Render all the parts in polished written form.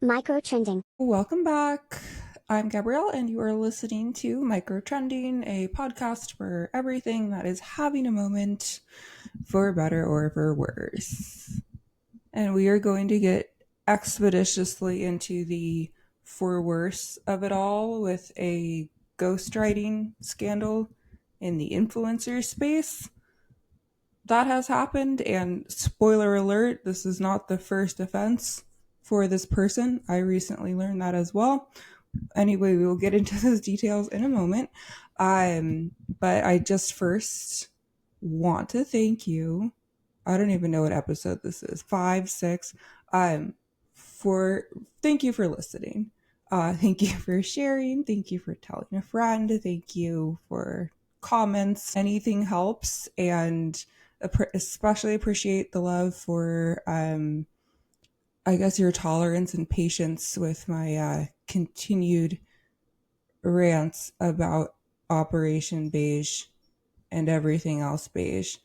Microtrending. Welcome back. I'm Gabrielle, and you are listening to Microtrending, a podcast for everything that is having a moment, for better or for worse. And we are going to get expeditiously into the for worse of it all with a ghostwriting scandal in the influencer space. That has happened, and spoiler alert, this is not the first offense for this person. I recently learned that as well. Anyway, we will get into those details in a moment. But I just first want to thank you. I don't even know what episode this is, 5, 6. For thank you for listening. Thank you for sharing. Thank you for telling a friend. Thank you for comments. Anything helps, and especially appreciate the love for I guess your tolerance and patience with my continued rants about Operation Beige and everything else beige,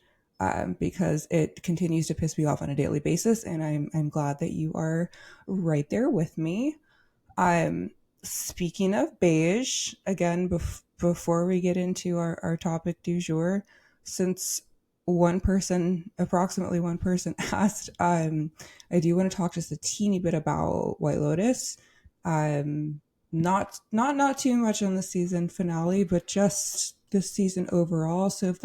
because it continues to piss me off on a daily basis, and I'm glad that you are right there with me. Speaking of beige, again, before we get into our topic du jour, since approximately one person asked, I do want to talk just a teeny bit about White Lotus. Not too much on the season finale, but just the season overall. So if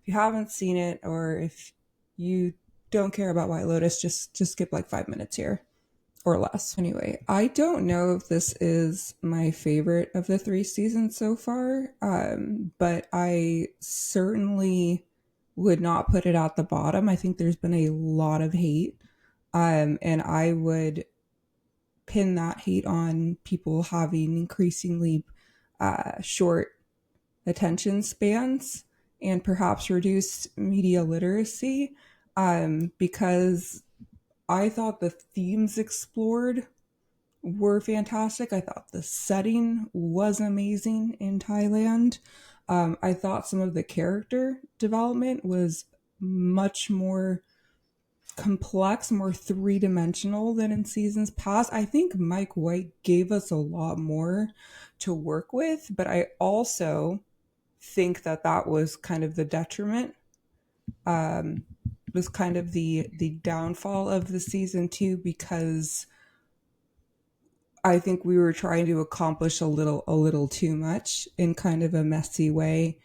you haven't seen it, or if you don't care about White Lotus, just skip like 5 minutes here or less. Anyway, I don't know if this is my favorite of the 3 seasons so far, but I certainly would not put it at the bottom. I think there's been a lot of hate, and I would pin that hate on people having increasingly short attention spans and perhaps reduced media literacy, because I thought the themes explored were fantastic. I thought the setting was amazing in Thailand. I thought some of the character development was much more complex, more three-dimensional than in seasons past. I think Mike White gave us a lot more to work with, but I also think that was kind of the detriment. Was kind of the downfall of the season 2, because I think we were trying to accomplish a little too much in kind of a messy way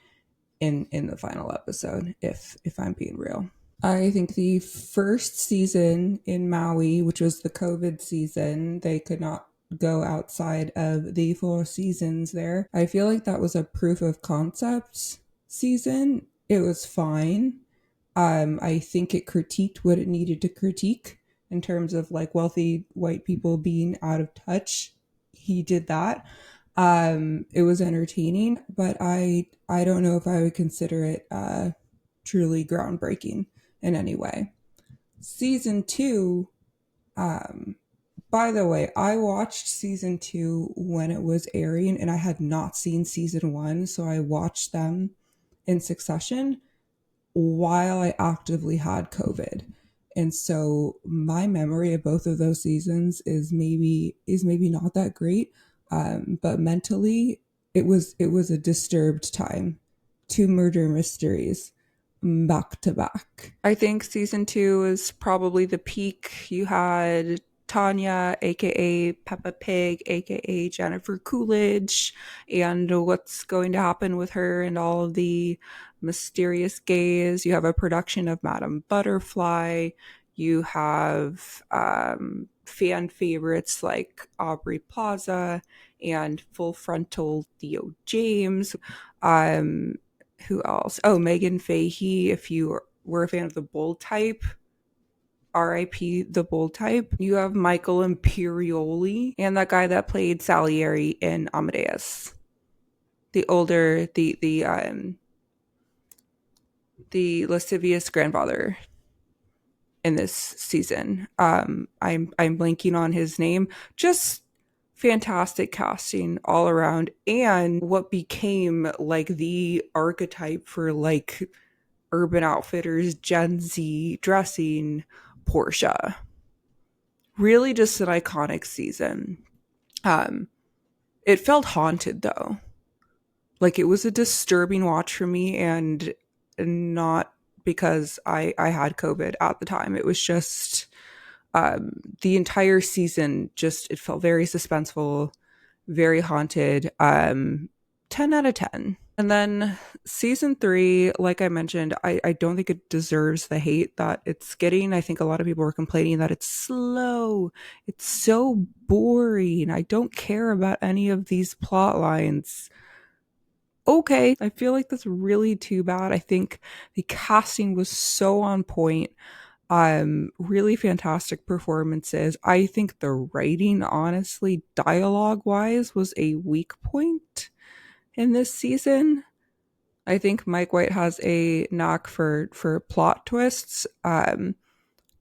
in the final episode, if I'm being real. I think the first season in Maui, which was the COVID season, they could not go outside of the 4 seasons there. I feel like that was a proof of concept season. It was fine. I think it critiqued what it needed to critique in terms of like wealthy white people being out of touch. He did that. It was entertaining, but I don't know if I would consider it truly groundbreaking in any way. Season 2, by the way, I watched season 2 when it was airing, and I had not seen season 1, so I watched them in succession while I actively had COVID. And so my memory of both of those seasons is maybe not that great. But mentally it was a disturbed time. 2 murder mysteries back to back. I think season 2 is probably the peak. You had Tanya, aka Peppa Pig, aka Jennifer Coolidge, and what's going to happen with her and all of the mysterious gays. You have a production of Madame Butterfly. You have fan favorites like Aubrey Plaza and Full Frontal Theo James. Who else? Oh, Megan Fahey. If you were a fan of the Bold Type, R.I.P. the Bold Type. You have Michael Imperioli and that guy that played Salieri in Amadeus. The older, the lascivious grandfather in this season. I'm blanking on his name. Just fantastic casting all around, and what became like the archetype for like Urban Outfitters Gen Z dressing, Portia. really just an iconic season. It felt haunted though. Like it was a disturbing watch for me, and not because I had COVID at the time. It was just the entire season, just it felt very suspenseful, very haunted. 10 out of 10. And then season 3, like I mentioned, I don't think it deserves the hate that it's getting. I think a lot of people were complaining that it's slow, it's so boring, I don't care about any of these plot lines. Okay, I feel like that's really too bad. I think the casting was so on point. Really fantastic performances. I think the writing, honestly, dialogue wise, was a weak point in this season. I think Mike White has a knack for plot twists.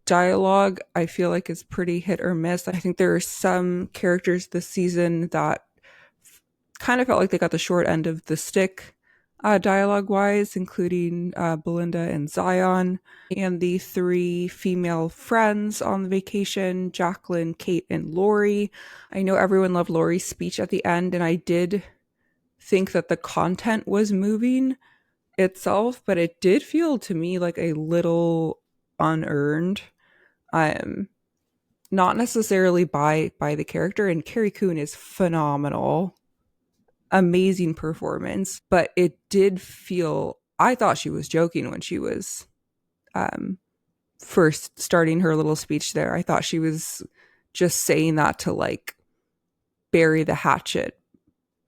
Dialogue, I feel like, is pretty hit or miss. I think there are some characters this season that kind of felt like they got the short end of the stick, dialogue wise, including Belinda and Zion, and the 3 female friends on the vacation, Jacqueline, Kate, and Lori. I know everyone loved Lori's speech at the end, and I did think that the content was moving itself, but it did feel to me like a little unearned. Not necessarily by the character, and Carrie Coon is phenomenal. Amazing performance, but it did feel, I thought she was joking when she was first starting her little speech there. I thought she was just saying that to like bury the hatchet,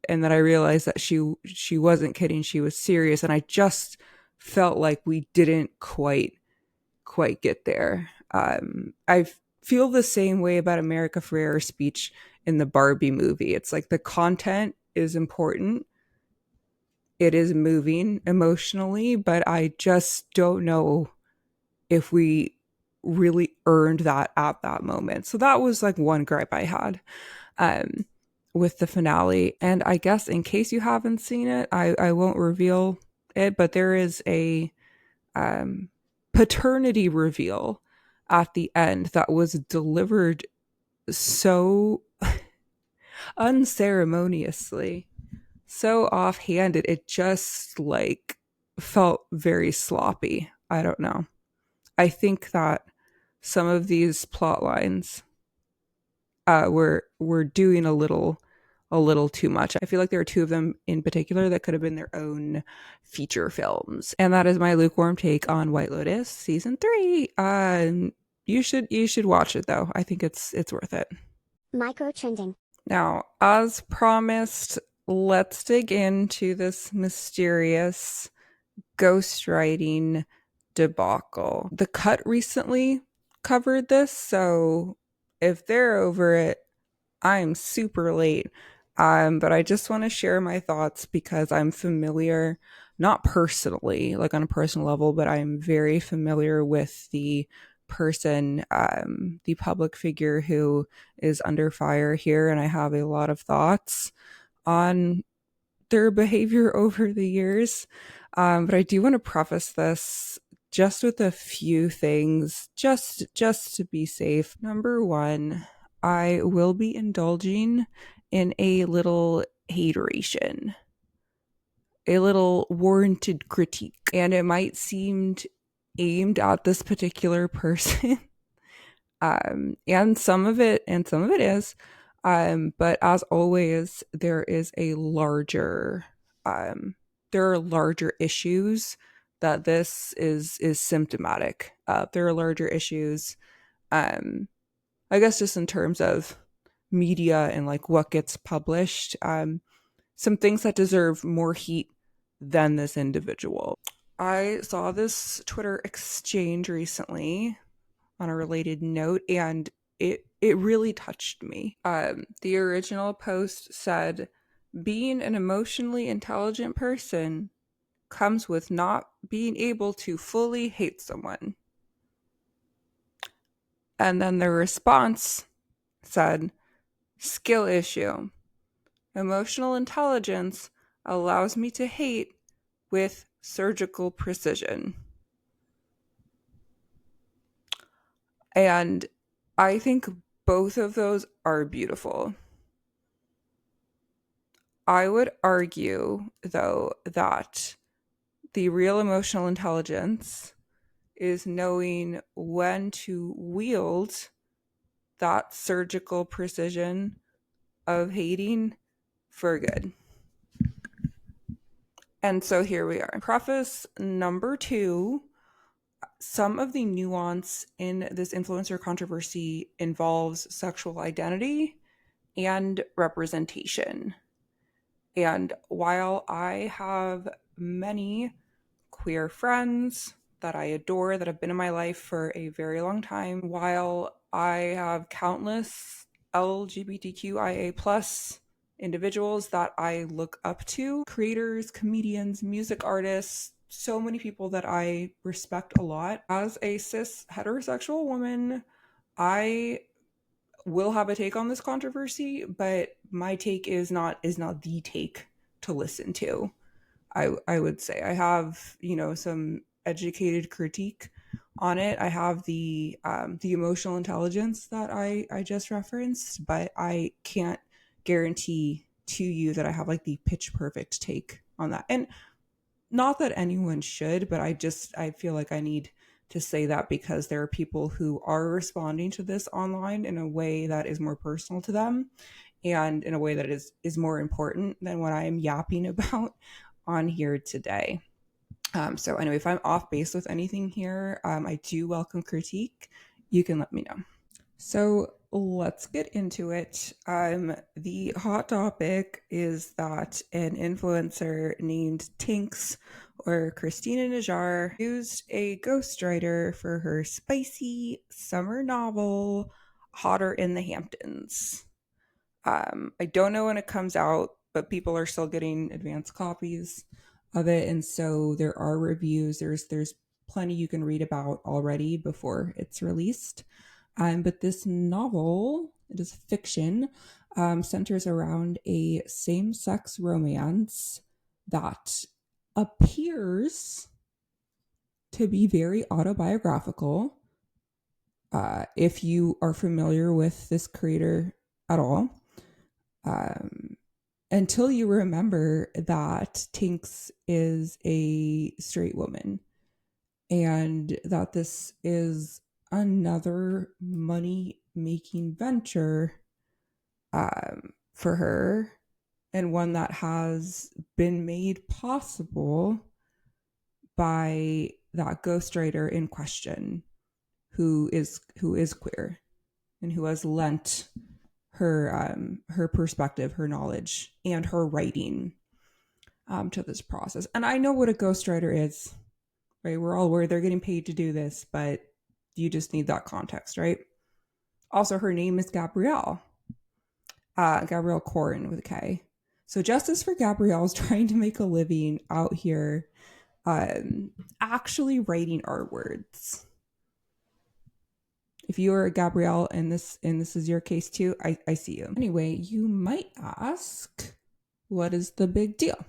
and then I realized that she wasn't kidding, she was serious, and I just felt like we didn't quite get there. I feel the same way about America Ferrera's speech in the Barbie movie. It's like the content is important, it is moving emotionally, but I just don't know if we really earned that at that moment. So that was like one gripe I had with the finale. And I guess in case you haven't seen it, I won't reveal it, but there is a paternity reveal at the end that was delivered so unceremoniously, so offhanded. It just like felt very sloppy. I don't know. I think that some of these plot lines were doing a little too much. I feel like there are 2 of them in particular that could have been their own feature films. And that is my lukewarm take on White Lotus season 3. You should watch it though. I think it's worth it. Microtrending. Now, as promised, let's dig into this mysterious ghostwriting debacle. The Cut recently covered this, so if they're over it, I'm super late. But I just want to share my thoughts because I'm familiar, not personally, like on a personal level, but I'm very familiar with the person, the public figure who is under fire here, and I have a lot of thoughts on their behavior over the years. But I do want to preface this just with a few things, just to be safe. Number 1, I will be indulging in a little hateration, a little warranted critique, and it might seem aimed at this particular person. And some of it is, but as always, there are larger issues that this is symptomatic. There are larger issues, I guess, just in terms of media and like what gets published. Some things that deserve more heat than this individual. I saw this Twitter exchange recently on a related note, and it really touched me. The original post said, being an emotionally intelligent person comes with not being able to fully hate someone. And then the response said, skill issue. Emotional intelligence allows me to hate with surgical precision. And I think both of those are beautiful. I would argue, though, that the real emotional intelligence is knowing when to wield that surgical precision of hating for good. And so here we are. Preface number 2. Some of the nuance in this influencer controversy involves sexual identity and representation. And while I have many queer friends that I adore that have been in my life for a very long time, while I have countless LGBTQIA plus individuals that I look up to, creators, comedians, music artists, so many people that I respect a lot. As a cis heterosexual woman, I will have a take on this controversy, but my take is not the take to listen to. I would say I have, some educated critique on it. I have the emotional intelligence that I just referenced, but I can't guarantee to you that I have like the pitch perfect take on that. And not that anyone should, but I feel like I need to say that because there are people who are responding to this online in a way that is more personal to them and in a way that is more important than what I am yapping about on here today. So anyway, if I'm off base with anything here, I do welcome critique. You can let me know. So let's get into it. The hot topic is that an influencer named Tinks, or Christina Najjar, used a ghostwriter for her spicy summer novel, Hotter in the Hamptons. I don't know when it comes out, but people are still getting advance copies of it, and so there are reviews. There's plenty you can read about already before it's released. But this novel, it is fiction, centers around a same-sex romance that appears to be very autobiographical. If you are familiar with this creator at all, until you remember that Tinks is a straight woman and that this is another money-making venture for her, and one that has been made possible by that ghostwriter in question, who is queer and who has lent her perspective, her knowledge, and her writing to this process. And I know what a ghostwriter is, right? We're all aware they're getting paid to do this, but you just need that context, right? Also, her name is Gabrielle. Gabrielle Corin with a K. So justice for Gabrielle is trying to make a living out here actually writing our words. If you are a Gabrielle and this is your case too, I see you. Anyway, you might ask, what is the big deal?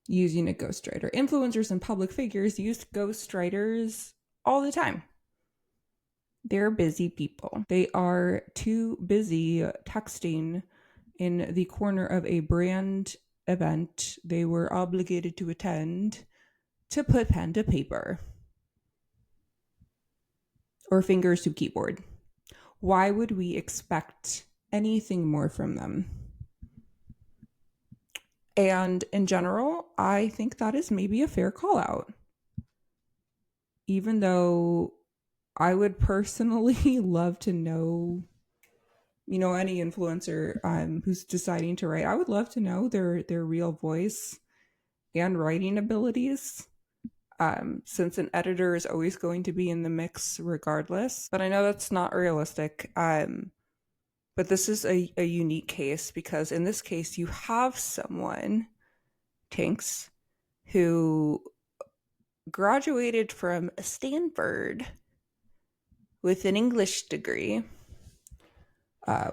Using a ghostwriter. Influencers and public figures use ghostwriters all the time. They're busy people. They are too busy texting in the corner of a brand event they were obligated to attend to put pen to paper or fingers to keyboard. Why would we expect anything more from them? And in general, I think that is maybe a fair call out. Even though I would personally love to know, any influencer who's deciding to write, I would love to know their real voice and writing abilities. Since an editor is always going to be in the mix regardless. But I know that's not realistic. But this is a unique case because in this case, you have someone, Tinks, who graduated from Stanford with an English degree,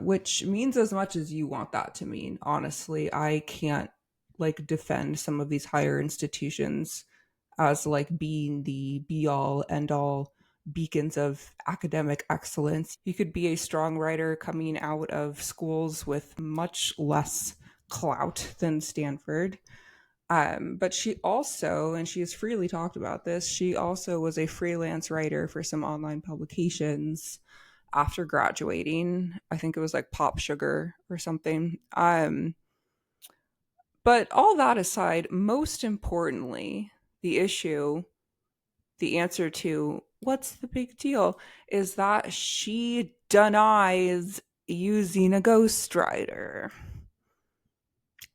which means as much as you want that to mean. Honestly, I can't defend some of these higher institutions as being the be all end all beacons of academic excellence. You could be a strong writer coming out of schools with much less clout than Stanford. But she also, and she has freely talked about this, she also was a freelance writer for some online publications after graduating. I think it was like Pop Sugar or something. But all that aside, most importantly, the issue, the answer to what's the big deal is that she denies using a ghostwriter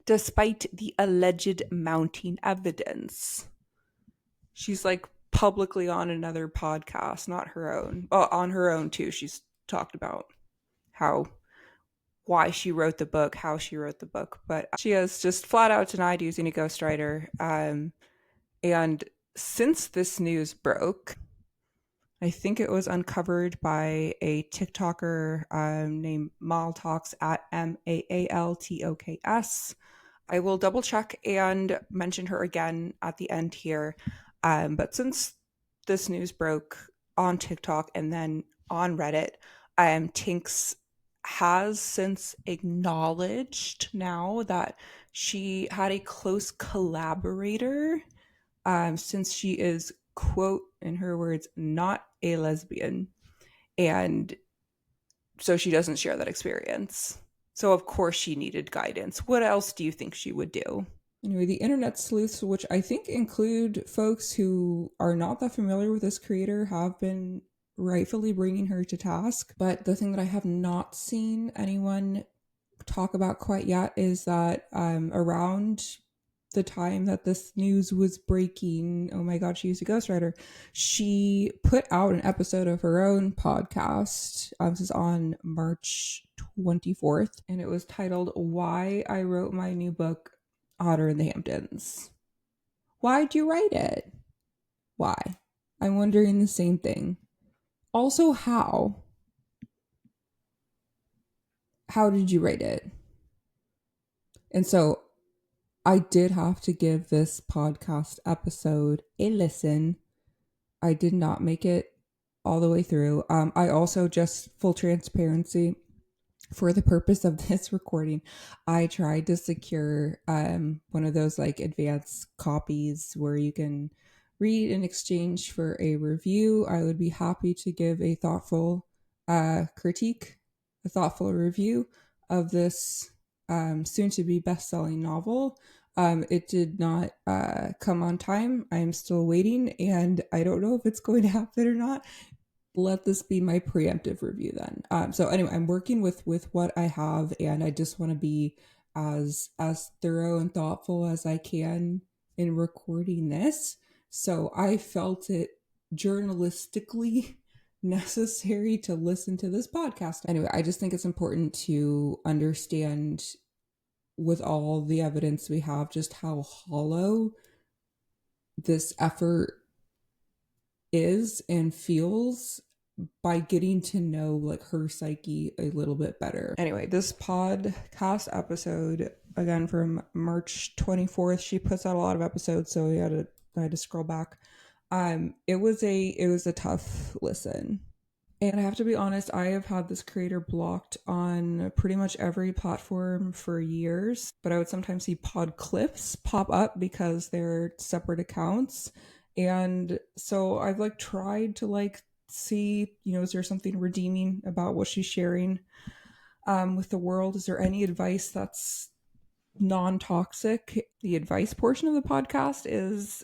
despite the alleged mounting evidence. She's like publicly on another podcast, not her own. Oh, on her own too. She's talked about why she wrote the book, how she wrote the book, but she has just flat out denied using a ghostwriter. And since this news broke, I think it was uncovered by a TikToker named Maltox at Maaltoks. I will double check and mention her again at the end here. But since this news broke on TikTok and then on Reddit, Tinks has since acknowledged now that she had a close collaborator, since she is, quote, in her words, not a lesbian. And so she doesn't share that experience. So of course she needed guidance. What else do you think she would do? Anyway, the internet sleuths, which I think include folks who are not that familiar with this creator, have been rightfully bringing her to task. But the thing that I have not seen anyone talk about quite yet is that around the time that this news was breaking, oh my god, she used a ghostwriter, she put out an episode of her own podcast. This is on March 24th, and it was titled Why I Wrote My New Book, Otter in the Hamptons. Why'd you write it? Why? I'm wondering the same thing. Also, how? How did you write it? And so I did have to give this podcast episode a listen. I did not make it all the way through. I also, just full transparency, for the purpose of this recording, I tried to secure one of those like advanced copies where you can read in exchange for a review. I would be happy to give a thoughtful critique, a thoughtful review of this soon-to-be best-selling novel. It did not come on time. I am still waiting, and I don't know if it's going to happen or not. Let this be my preemptive review then. So anyway, I'm working with what I have, and I just want to be as thorough and thoughtful as I can in recording this. So I felt it journalistically necessary to listen to this podcast. Anyway, I just think it's important to understand, with all the evidence we have, just how hollow this effort is and feels by getting to know like her psyche a little bit better. Anyway, this podcast episode, again from March 24th, she puts out a lot of episodes, so I had to scroll back. It was a tough listen. And I have to be honest, I have had this creator blocked on pretty much every platform for years, but I would sometimes see pod clips pop up because they're separate accounts. And so I've like tried to like see, is there something redeeming about what she's sharing with the world? Is there any advice that's non-toxic? The advice portion of the podcast is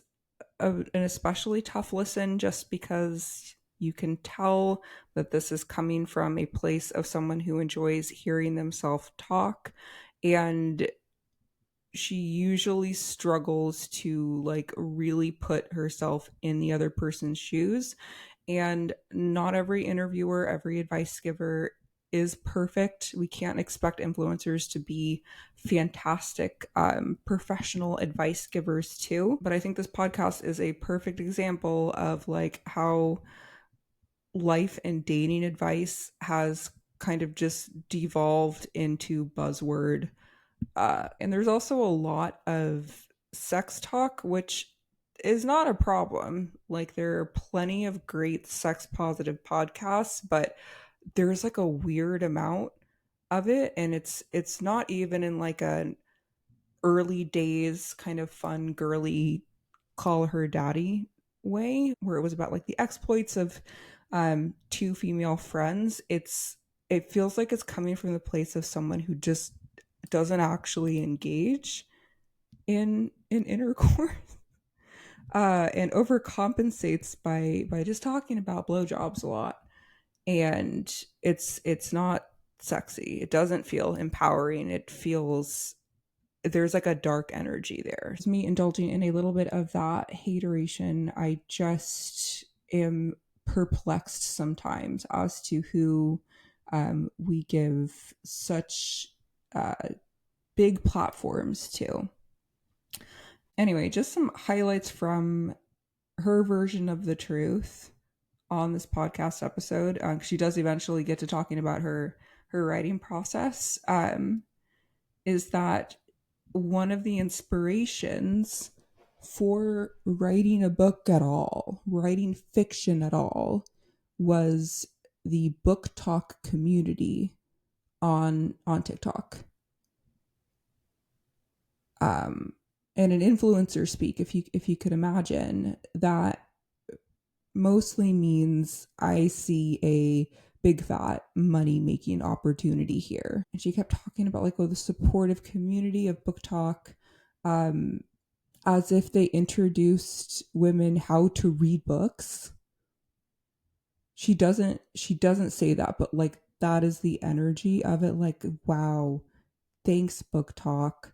an especially tough listen, just because you can tell that this is coming from a place of someone who enjoys hearing themselves talk, and she usually struggles to like really put herself in the other person's shoes. And not every interviewer, every advice giver is perfect. We can't expect influencers to be fantastic professional advice givers too. But I think this podcast is a perfect example of like how life and dating advice has kind of just devolved into buzzword. And there's also a lot of sex talk, which is not a problem. Like, there are plenty of great sex positive podcasts, but there's like a weird amount of it, and it's not even in like an early days kind of fun girly call her daddy way where it was about like the exploits of two female friends. It feels like it's coming from the place of someone who just doesn't actually engage in intercourse and overcompensates by just talking about blowjobs a lot. And it's not sexy. It doesn't feel empowering. It feels there's like a dark energy there. It's me indulging in a little bit of that hateration. I just am perplexed sometimes as to who we give such big platforms to. Anyway, just some highlights from her version of the truth on this podcast episode. She does eventually get to talking about her writing process. Is that one of the inspirations for writing a book at all, writing fiction at all, was the book talk community on TikTok. And an influencer speak, if you could imagine, that mostly means I see a big fat money making opportunity here. And she kept talking about like, oh, the supportive community of book talk, as if they introduced women how to read books. She doesn't say that, but like that is the energy of it. Like, wow, thanks book talk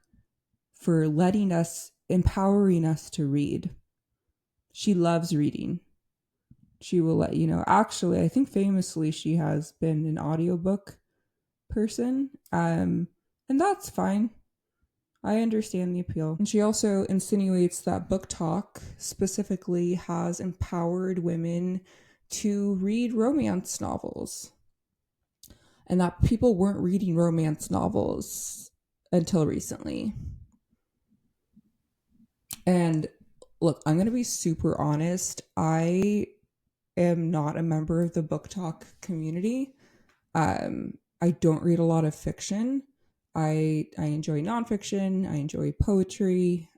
for empowering us to read. She loves reading. She will let you know. Actually, I think famously she has been an audiobook person. And that's fine. I understand the appeal. And she also insinuates that book talk specifically has empowered women to read romance novels. And that people weren't reading romance novels until recently. And look, I'm going to be super honest. I am not a member of the book talk community. I don't read a lot of fiction. I enjoy nonfiction. I enjoy poetry,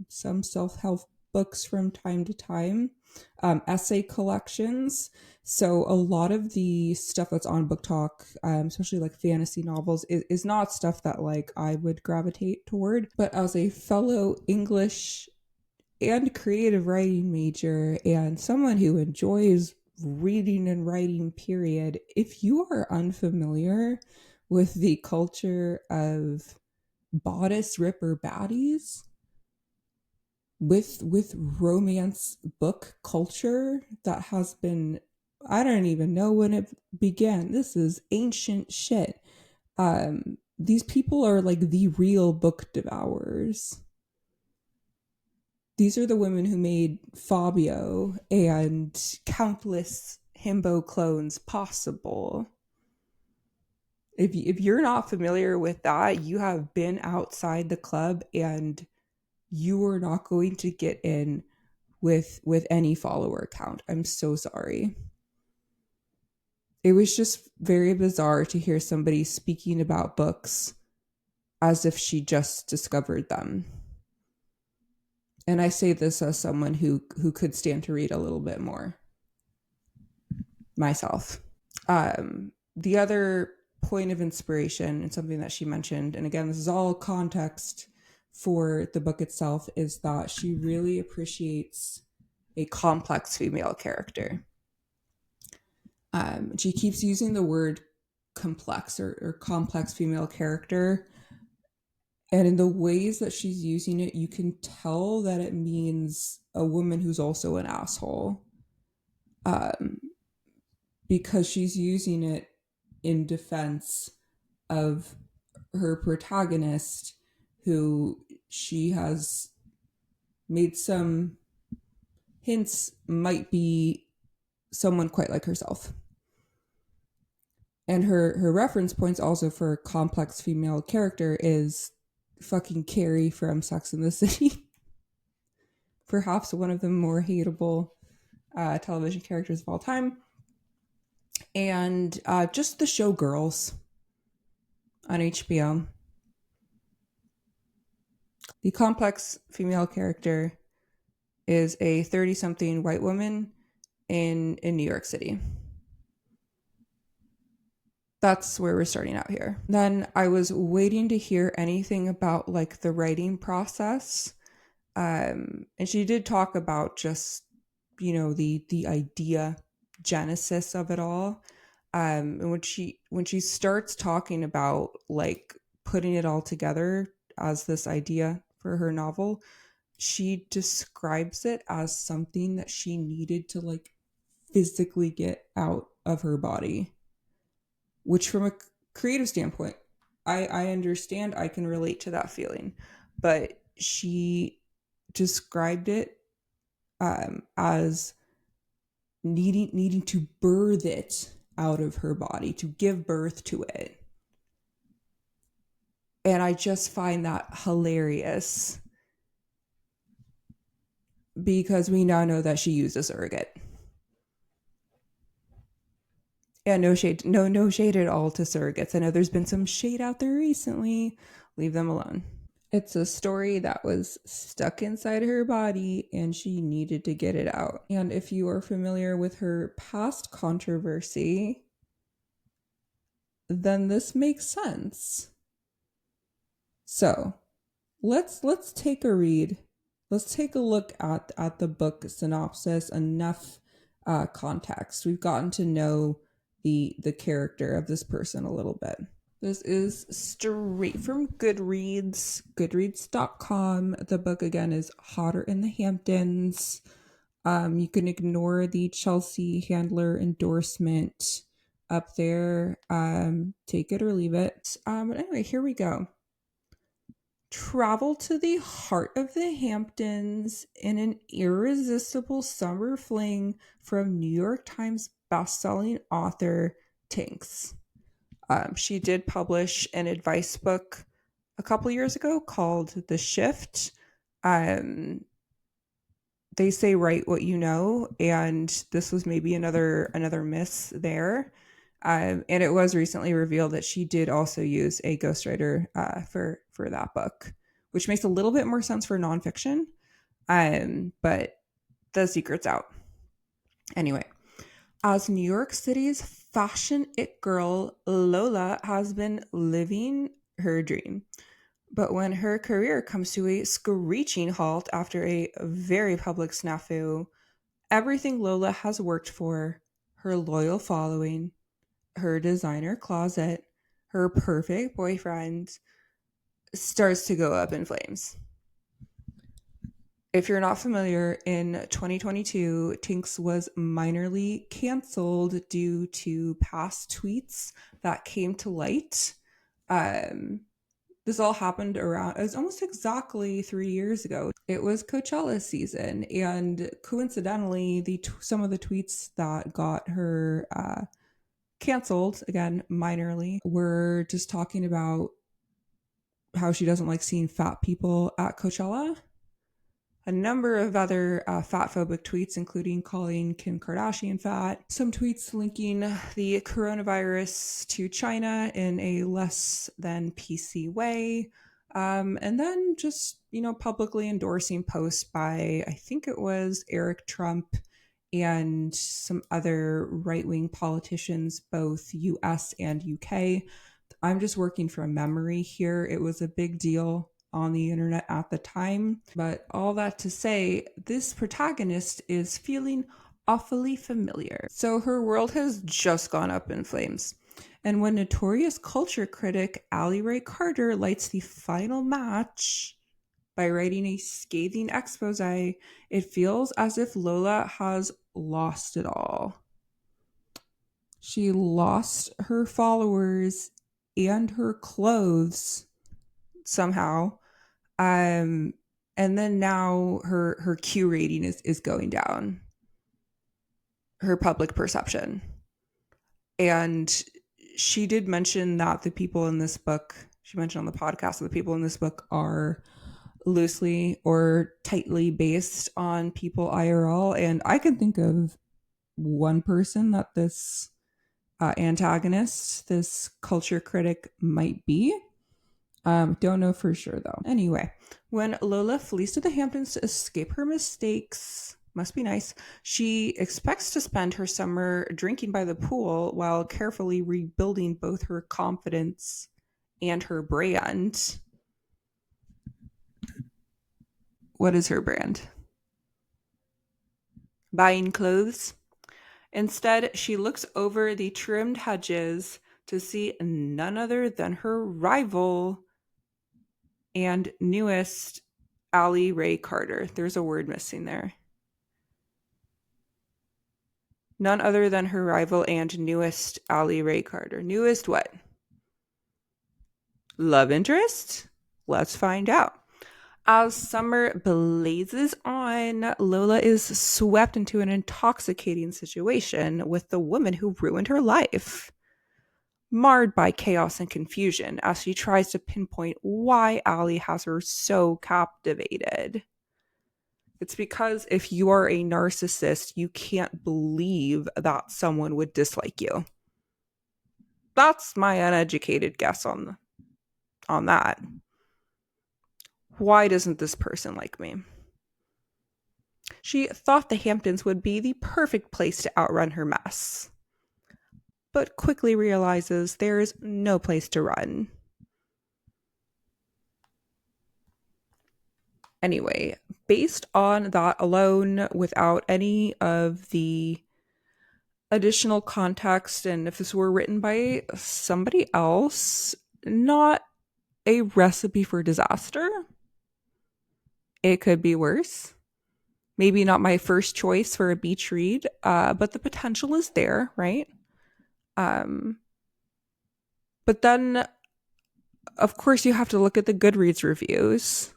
some self-help books from time to time, essay collections. So a lot of the stuff that's on book talk, especially like fantasy novels, is not stuff that like I would gravitate toward. But as a fellow English and creative writing major and someone who enjoys reading and writing, period, if you are unfamiliar with the culture of bodice ripper baddies, with romance book culture that has been, I don't even know when it began. This is ancient shit. These people are like the real book devourers. These are the women who made Fabio and countless himbo clones possible. If you're not familiar with that, you have been outside the club and you are not going to get in with any follower count. I'm so sorry. It was just very bizarre to hear somebody speaking about books as if she just discovered them. And I say this as someone who could stand to read a little bit more myself. The other point of inspiration and something that she mentioned, and again, this is all context for the book itself, is that she really appreciates a complex female character. She keeps using the word complex or complex female character. And in the ways that she's using it, you can tell that it means a woman who's also an asshole. Because she's using it in defense of her protagonist, who she has made some hints might be someone quite like herself. And her reference points also for a complex female character is fucking Carrie from Sex and the City. perhaps one of the more hateable television characters of all time. And just the show Girls on HBO. The complex female character is a 30-something white woman in New York City. That's where we're starting out here. Then I was waiting to hear anything about like the writing process. And she did talk about just, the idea genesis of it all. And when she starts talking about like putting it all together as this idea for her novel, she describes it as something that she needed to like physically get out of her body, which from a creative standpoint, I understand, I can relate to that feeling, but she described it as needing to birth it out of her body, to give birth to it. And I just find that hilarious because we now know that she used a surrogate. And no shade at all to surrogates. I know there's been some shade out there recently. Leave them alone. It's a story that was stuck inside her body and she needed to get it out. And if you are familiar with her past controversy, then this makes sense. So let's take a read. Let's take a look at the book synopsis. Enough context. We've gotten to know the character of this person a little bit. This is straight from Goodreads, goodreads.com. The book, again, is Hotter in the Hamptons. You can ignore the Chelsea Handler endorsement up there. Take it or leave it. But anyway, here we go. Travel to the heart of the Hamptons in an irresistible summer fling from New York Times bestselling author Tinks. She did publish an advice book a couple years ago called The Shift. They say write what you know, and this was maybe another miss there. And it was recently revealed that she did also use a ghostwriter for that book, which makes a little bit more sense for nonfiction. But the secret's out. Anyway, as New York City's fashion it girl, Lola has been living her dream. But when her career comes to a screeching halt after a very public snafu, everything Lola has worked for, her loyal following, her designer closet, her perfect boyfriend, starts to go up in flames. If you're not familiar, in 2022, Tinks was minorly canceled due to past tweets that came to light. This all happened around, it was almost exactly 3 years ago. It was Coachella season, and coincidentally, some of the tweets that got her canceled, again, minorly, were just talking about how she doesn't like seeing fat people at Coachella. A number of other fat-phobic tweets, including calling Kim Kardashian fat. Some tweets linking the coronavirus to China in a less than PC way. And then just, publicly endorsing posts by, I think it was Eric Trump and some other right-wing politicians, both US and UK. I'm just working from memory here. It was a big deal on the internet at the time. But all that to say, this protagonist is feeling awfully familiar. So her world has just gone up in flames. And when notorious culture critic Allie Ray Carter lights the final match by writing a scathing expose, it feels as if Lola has lost it all. She lost her followers and her clothes somehow. And then now her Q rating is going down, her public perception. And she did mention that the people in this book, she mentioned on the podcast, that the people in this book are loosely or tightly based on people IRL. And I can think of one person that this antagonist, this culture critic, might be. Don't know for sure though. Anyway, when Lola flees to the Hamptons to escape her mistakes, must be nice, she expects to spend her summer drinking by the pool while carefully rebuilding both her confidence and her brand. What is her brand? Buying clothes. Instead, she looks over the trimmed hedges to see none other than her rival and newest Allie Ray Carter. There's a word missing there. None other than her rival and newest Allie Ray Carter. Newest what? Love interest? Let's find out. As summer blazes on, Lola is swept into an intoxicating situation with the woman who ruined her life, marred by chaos and confusion as she tries to pinpoint why Allie has her so captivated. It's because if you are a narcissist, you can't believe that someone would dislike you. That's my uneducated guess on that. Why doesn't this person like me? She thought the Hamptons would be the perfect place to outrun her mess, but quickly realizes there is no place to run. Anyway, based on that alone, without any of the additional context, and if this were written by somebody else, not a recipe for disaster. It could be worse. Maybe not my first choice for a beach read, but the potential is there, right? But then, of course, you have to look at the Goodreads reviews.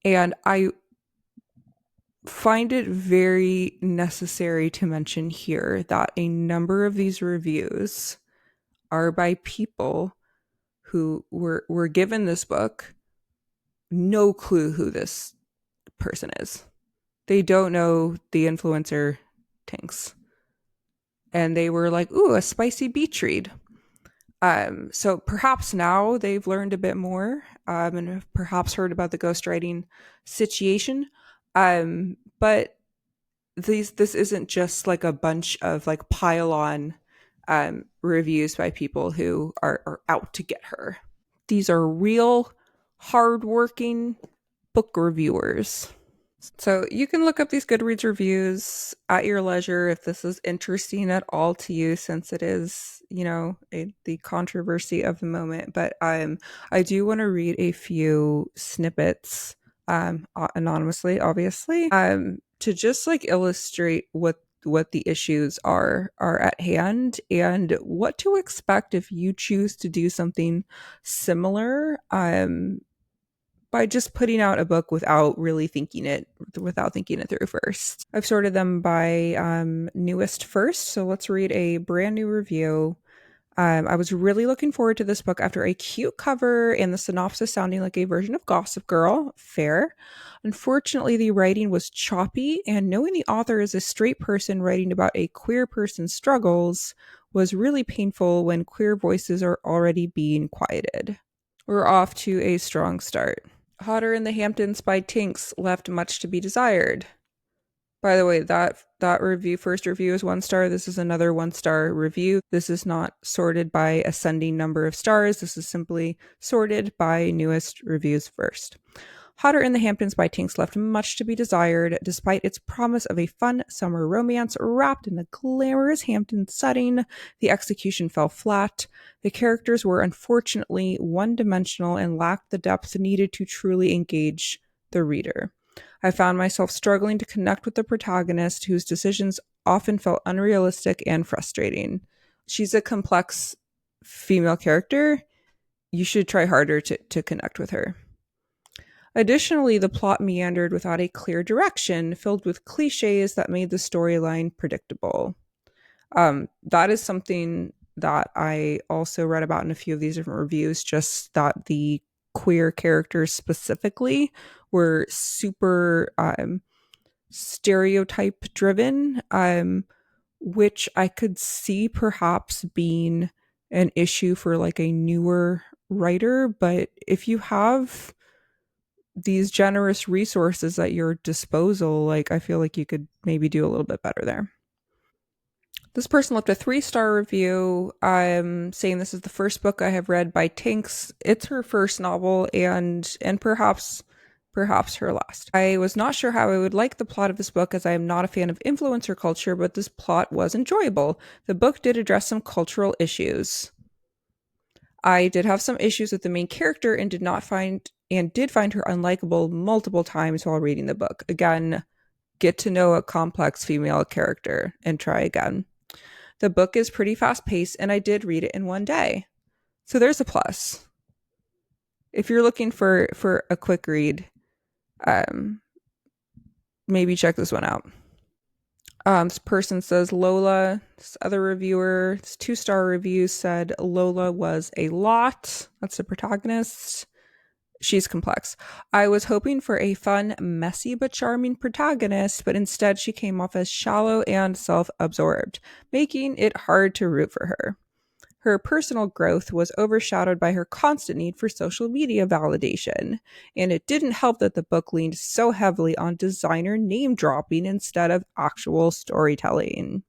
And I find it very necessary to mention here that a number of these reviews are by people who were given this book, no clue who this person is. They don't know the influencer Tinks. And they were like, ooh, a spicy beach read. So perhaps now they've learned a bit more and have perhaps heard about the ghostwriting situation. But this isn't just like a bunch of like pile-on reviews by people who are out to get her. These are real, hardworking book reviewers. So you can look up these Goodreads reviews at your leisure if this is interesting at all to you, since it is, the controversy of the moment. But I do want to read a few snippets, anonymously, obviously, to just like illustrate what the issues are at hand and what to expect if you choose to do something similar. By just putting out a book without thinking it through first. I've sorted them by newest first, so let's read a brand new review. I was really looking forward to this book after a cute cover and the synopsis sounding like a version of Gossip Girl. Fair. Unfortunately, the writing was choppy, and knowing the author is a straight person writing about a queer person's struggles was really painful when queer voices are already being quieted. We're off to a strong start. Hotter in the Hamptons by Tinks left much to be desired. By the way, that first review is 1 star. This is another 1-star review. This is not sorted by ascending number of stars. This is simply sorted by newest reviews first. Hotter in the Hamptons by Tinks left much to be desired, despite its promise of a fun summer romance wrapped in a glamorous Hampton setting. The execution fell flat. The characters were unfortunately one-dimensional and lacked the depth needed to truly engage the reader. I found myself struggling to connect with the protagonist, whose decisions often felt unrealistic and frustrating. She's a complex female character. You should try harder to connect with her. Additionally, the plot meandered without a clear direction, filled with cliches that made the storyline predictable. That is something that I also read about in a few of these different reviews, just that the queer characters specifically were super stereotype driven, which I could see perhaps being an issue for like a newer writer. But if you have these generous resources at your disposal, like I feel like you could maybe do a little bit better there. This person left a 3-star review, saying this is the first book I have read by Tinks. It's her first novel and perhaps her last. I was not sure how I would like the plot of this book, as I am not a fan of influencer culture, but this plot was enjoyable. The book did address some cultural issues. I did have some issues with the main character and did find her unlikable multiple times while reading the book. Again, get to know a complex female character and try again. The book is pretty fast paced and I did read it in one day. So there's a plus. If you're looking for a quick read, maybe check this one out. This person says Lola. This other reviewer, this 2-star review, said Lola was a lot. That's the protagonist. She's complex. I was hoping for a fun, messy but charming protagonist, but instead she came off as shallow and self-absorbed, making it hard to root for her. Her personal growth was overshadowed by her constant need for social media validation, and it didn't help that the book leaned so heavily on designer name-dropping instead of actual storytelling.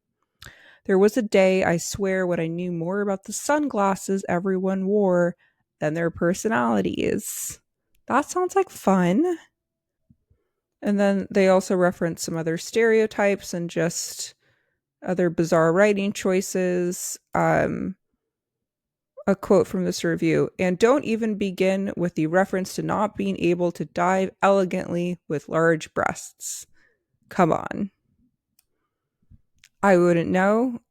There was a day, I swear, when I knew more about the sunglasses everyone wore than their personalities. That sounds like fun. And then they also reference some other stereotypes and just other bizarre writing choices. A quote from this review, and don't even begin with the reference to not being able to dive elegantly with large breasts. Come on. I wouldn't know.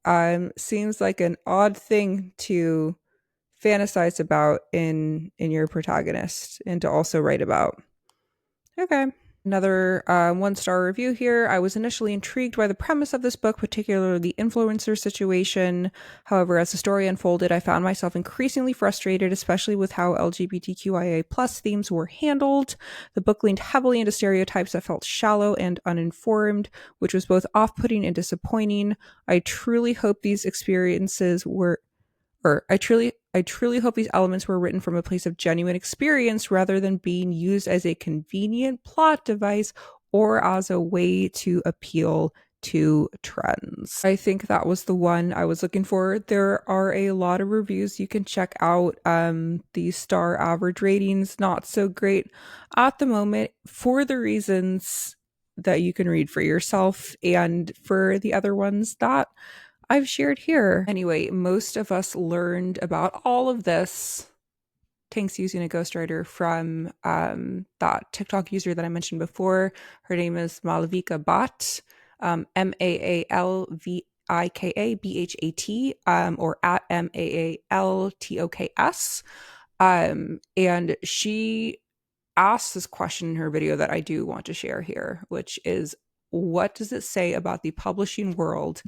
Seems like an odd thing to fantasize about in your protagonist and to also write about. Okay. Another 1-star review here. I was initially intrigued by the premise of this book, particularly the influencer situation. However, as the story unfolded, I found myself increasingly frustrated, especially with how LGBTQIA+ themes were handled. The book leaned heavily into stereotypes that felt shallow and uninformed, which was both off-putting and disappointing. I truly hope these elements were written from a place of genuine experience rather than being used as a convenient plot device or as a way to appeal to trends. I think that was the one I was looking for. There are a lot of reviews you can check out. The star average ratings, not so great at the moment for the reasons that you can read for yourself and for the other ones that I've shared here. Anyway, most of us learned about all of this, Tanks using a ghostwriter, from that TikTok user that I mentioned before. Her name is Malavika Bhat, MAALVIKABHAT, or at MAALTOKS. And she asked this question in her video that I do want to share here, which is, what does it say about the publishing world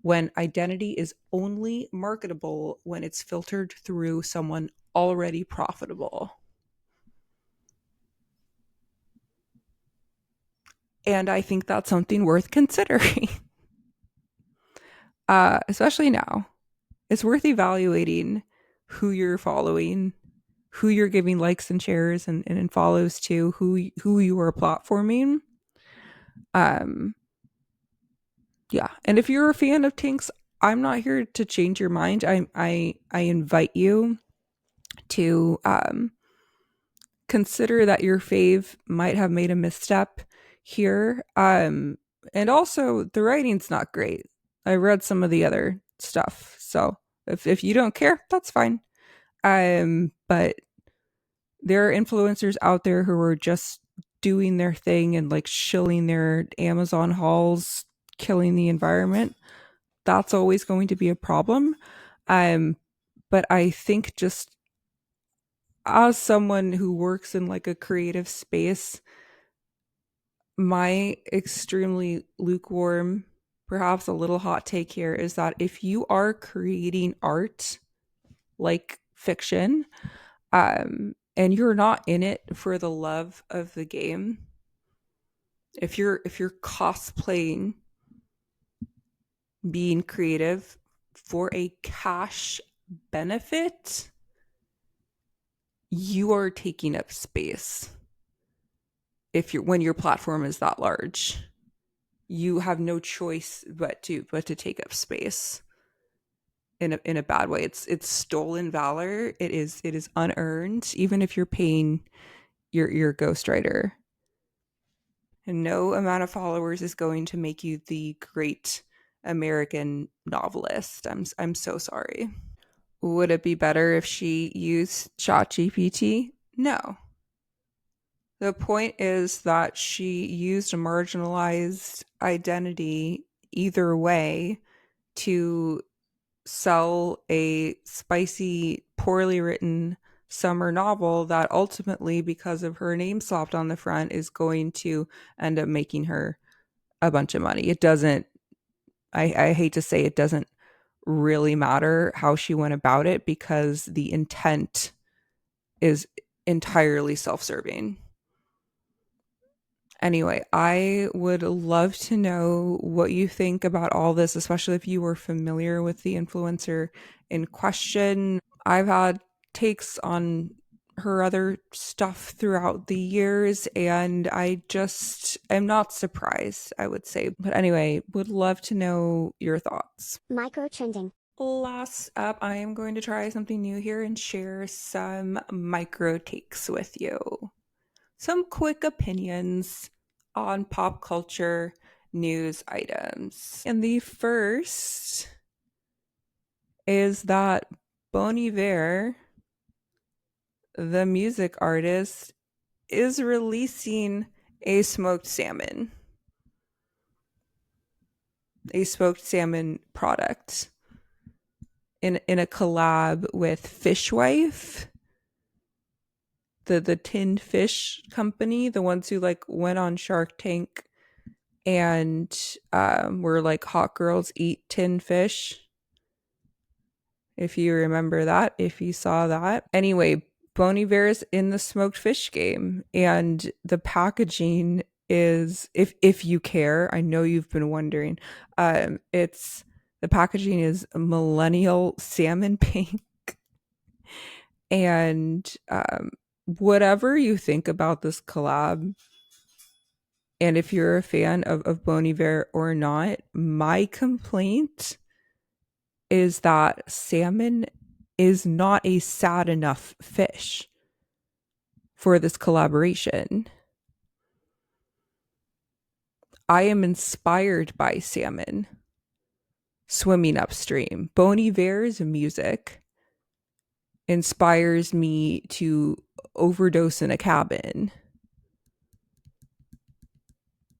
when identity is only marketable when it's filtered through someone already profitable? And I think that's something worth considering. Especially now. It's worth evaluating who you're following, who you're giving likes and shares and follows to, who you are platforming. Yeah. And if you're a fan of Tinks, I'm not here to change your mind. I invite you to consider that your fave might have made a misstep here. And also the writing's not great. I read some of the other stuff. So if you don't care, that's fine. But there are influencers out there who are just doing their thing and like shilling their Amazon hauls, killing the environment. That's always going to be a problem. But I think just as someone who works in like a creative space, my extremely lukewarm, perhaps a little hot take here is that if you are creating art like fiction, and you're not in it for the love of the game, if you're cosplaying, being creative for a cash benefit, you are taking up space. If you're when your platform is that large, you have no choice but to take up space in a bad way. It's stolen valor. It is unearned, even if you're paying your ghostwriter. And no amount of followers is going to make you the great American novelist. I'm so sorry. Would it be better if she used ChatGPT? No. The point is that she used a marginalized identity either way to sell a spicy, poorly written summer novel that ultimately, because of her name slapped on the front, is going to end up making her a bunch of money. It doesn't, I hate to say, it doesn't really matter how she went about it, because the intent is entirely self-serving. Anyway, I would love to know what you think about all this, especially if you were familiar with the influencer in question. I've had takes on her other stuff throughout the years, and I just am not surprised, I would say. But anyway, would love to know your thoughts. Microtrending. Last up, I am going to try something new here and share some micro takes with you. Some quick opinions on pop culture news items. And the first is that Bon Iver, the music artist, is releasing a smoked salmon product in a collab with Fishwife, the tinned fish company, the ones who like went on Shark Tank and were like hot girls eat tinned fish. If you remember that, if you saw that. Anyway, Bon Iver's in the smoked fish game, and the packaging is, if you care, I know you've been wondering, it's the packaging is millennial salmon pink. And whatever you think about this collab, and if you're a fan of Bon Iver or not, my complaint is that salmon is not a sad enough fish for this collaboration. I am inspired by salmon swimming upstream. Bon Iver's music inspires me to overdose in a cabin.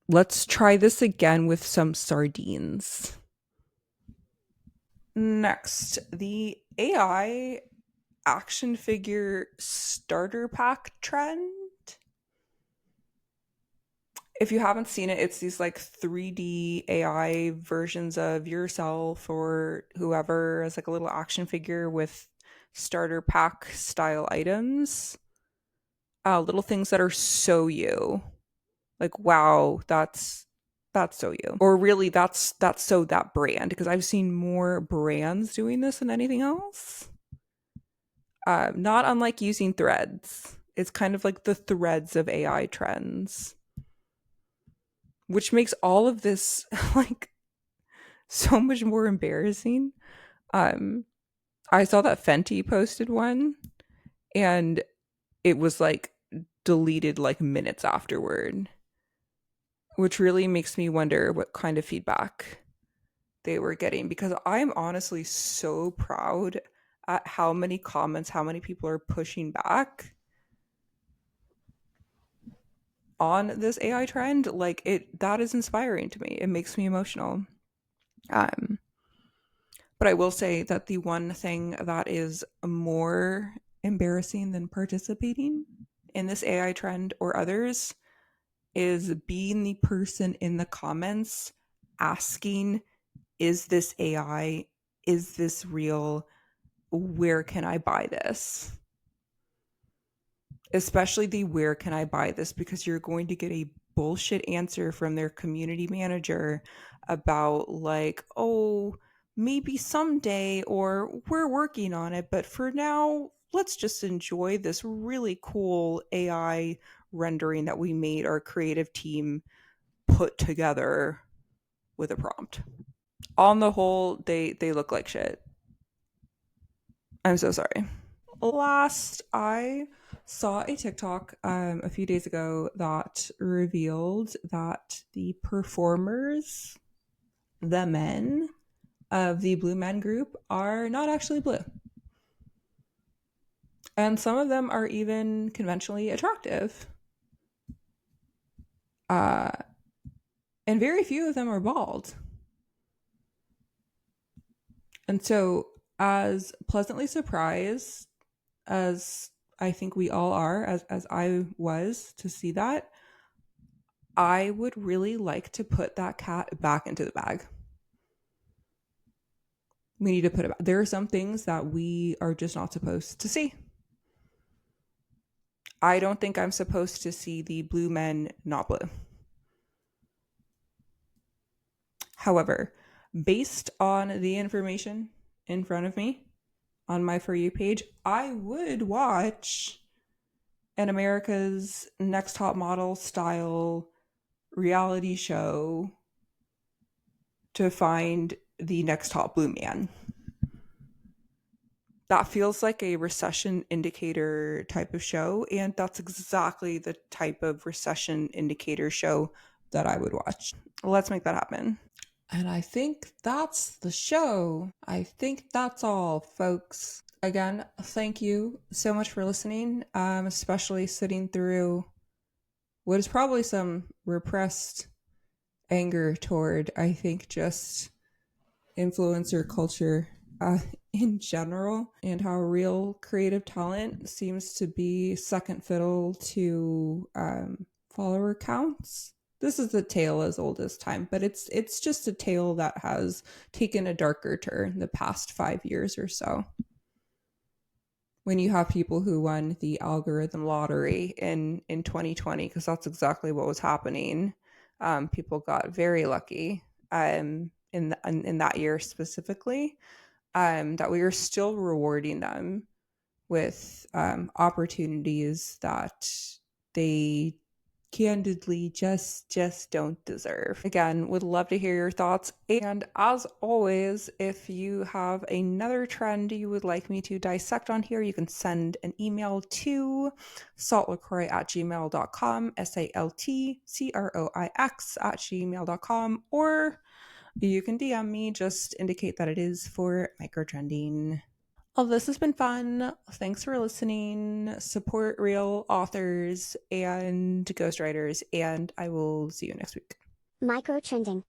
Let's try this again with some sardines. Next, the AI action figure starter pack trend. If you haven't seen it, it's these like 3D AI versions of yourself or whoever as like a little action figure with starter pack style items. Little things that are so you. Like, wow, that's so you. Or really that's so that brand, because I've seen more brands doing this than anything else. Not unlike using threads. It's kind of like the threads of AI trends, which makes all of this like so much more embarrassing. I saw that Fenty posted one, and it was like deleted like minutes afterward, which really makes me wonder what kind of feedback they were getting, because I'm honestly so proud at how many comments, how many people are pushing back on this AI trend. Like, that is inspiring to me. It makes me emotional. Um, but I will say that the one thing that is more embarrassing than participating in this AI trend or others is being the person in the comments asking, is this AI? Is this real? Where can I buy this? especially the where can I buy this, because you're going to get a bullshit answer from their community manager about like, oh, maybe someday, or we're working on it, but for now, let's just enjoy this really cool AI rendering that we made our creative team put together with a prompt. On the whole, they look like shit. I'm so sorry. Last, I saw a TikTok a few days ago that revealed that the performers, the men of the Blue Men group, are not actually blue. And some of them are even conventionally attractive. Uh, and very few of them are bald. And so, as pleasantly surprised as I think we all are, as I was to see that, I would really like to put that cat back into the bag. We need to put it back. There are some things that we are just not supposed to see. I don't think I'm supposed to see the blue men not blue. However, based on the information in front of me on my For You page, I would watch an America's Next Top Model style reality show to find the next top blue man. That feels like a recession indicator type of show, and that's exactly the type of recession indicator show that I would watch. Let's make that happen. And I think that's the show. I think that's all, folks. Again, thank you so much for listening, especially sitting through what is probably some repressed anger toward, I think, just influencer culture in general, and how real creative talent seems to be second fiddle to follower counts. This is a tale as old as time, but it's just a tale that has taken a darker turn the past 5 years or so. When you have people who won the algorithm lottery in 2020, because that's exactly what was happening. People got very lucky in that year specifically, that we are still rewarding them with opportunities that they candidly just don't deserve. Again, would love to hear your thoughts. And as always, if you have another trend you would like me to dissect on here, you can send an email to saltlacroix@gmail.com, saltcroix@gmail.com, or you can DM me. Just indicate that it is for microtrending. Oh, this has been fun. Thanks for listening. Support real authors and ghostwriters, and I will see you next week. Microtrending.